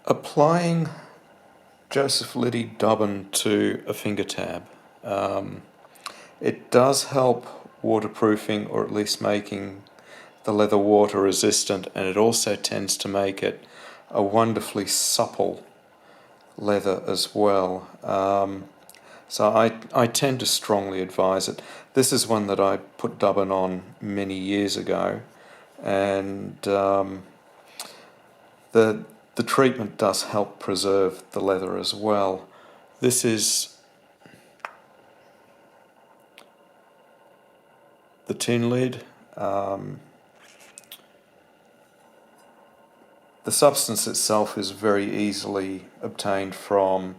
Applying Joseph Liddy Dubbin to a finger tab. It does help waterproofing, or at least making the leather water resistant, and it also tends to make it a wonderfully supple leather as well. So I tend to strongly advise it. This is one that I put Dubbin on many years ago, and the treatment does help preserve the leather as well. This is the tin lid. The substance itself is very easily obtained from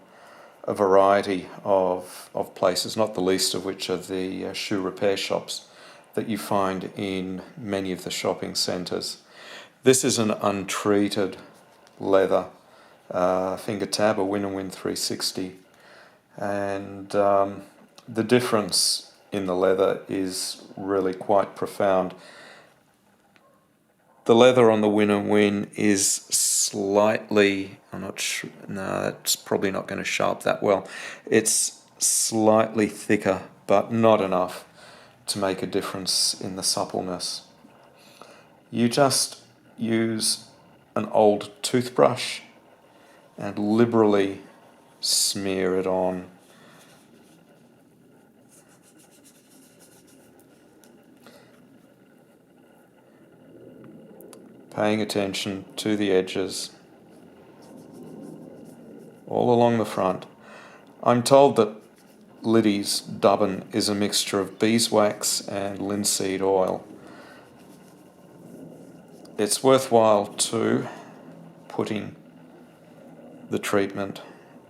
a variety of places, not the least of which are the shoe repair shops that you find in many of the shopping centres. This is an untreated leather finger tab, a Win & Win 360, and the difference in the leather is really quite profound. The leather on the Win & Win is slightly, I'm not sure, no, that's probably not going to show up that well. It's slightly thicker, but not enough to make a difference in the suppleness. You just use an old toothbrush and liberally smear it on. Paying attention to the edges all along the front. I'm told that Liddy's Dubbin is a mixture of beeswax and linseed oil. It's worthwhile too putting the treatment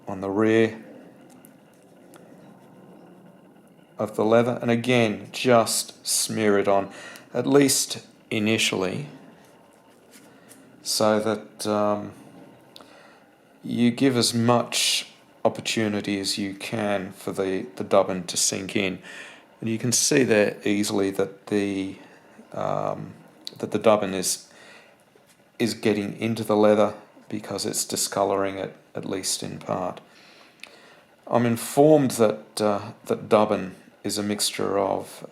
on the rear of the leather, and again just smear it on, at least initially, so that you give as much opportunity as you can for the Dubbin to sink in. And you can see there easily that the Dubbin is getting into the leather because it's discolouring it, at least in part. I'm informed that Dubbin is a mixture of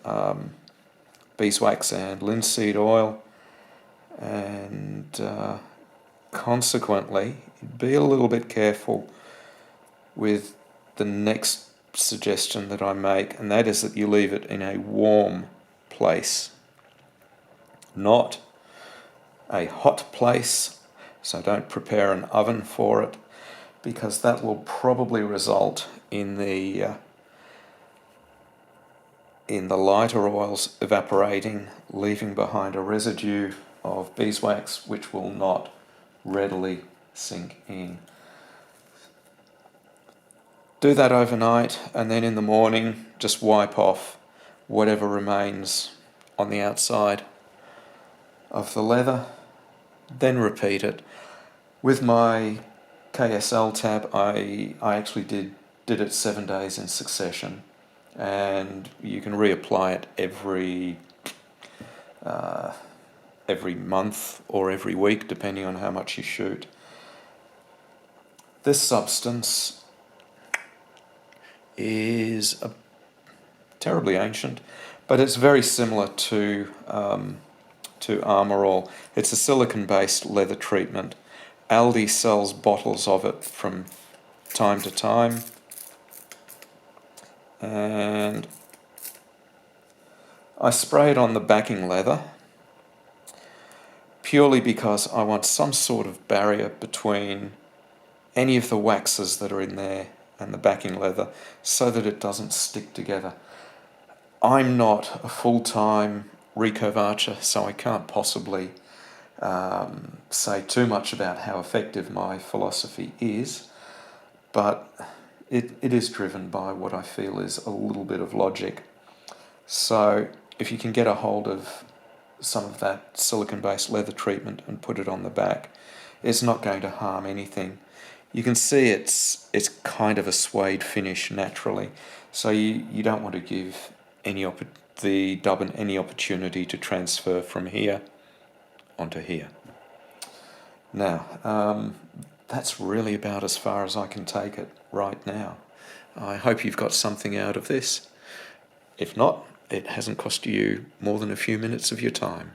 beeswax and linseed oil, and consequently be a little bit careful with the next suggestion that I make, and that is that you leave it in a warm place, not a hot place. So don't prepare an oven for it, because that will probably result in the lighter oils evaporating, leaving behind a residue of beeswax which will not readily sink in. Do that overnight, and then in the morning just wipe off whatever remains on the outside of the leather, then repeat it. With my KSL tab, I actually did it 7 days in succession, and you can reapply it every month or every week, depending on how much you shoot. This substance is terribly ancient, but it's very similar to Armour All. It's a silicon-based leather treatment. Aldi sells bottles of it from time to time, and I spray it on the backing leather purely because I want some sort of barrier between any of the waxes that are in there and the backing leather, so that it doesn't stick together. I'm not a full-time recurve archer, so I can't possibly say too much about how effective my philosophy is, but it is driven by what I feel is a little bit of logic. So if you can get a hold of some of that silicon-based leather treatment and put it on the back, it's not going to harm anything. You can see it's kind of a suede finish naturally, so you don't want to give the Dubbin any opportunity to transfer from here onto here. Now, that's really about as far as I can take it right now. I hope you've got something out of this. If not, it hasn't cost you more than a few minutes of your time.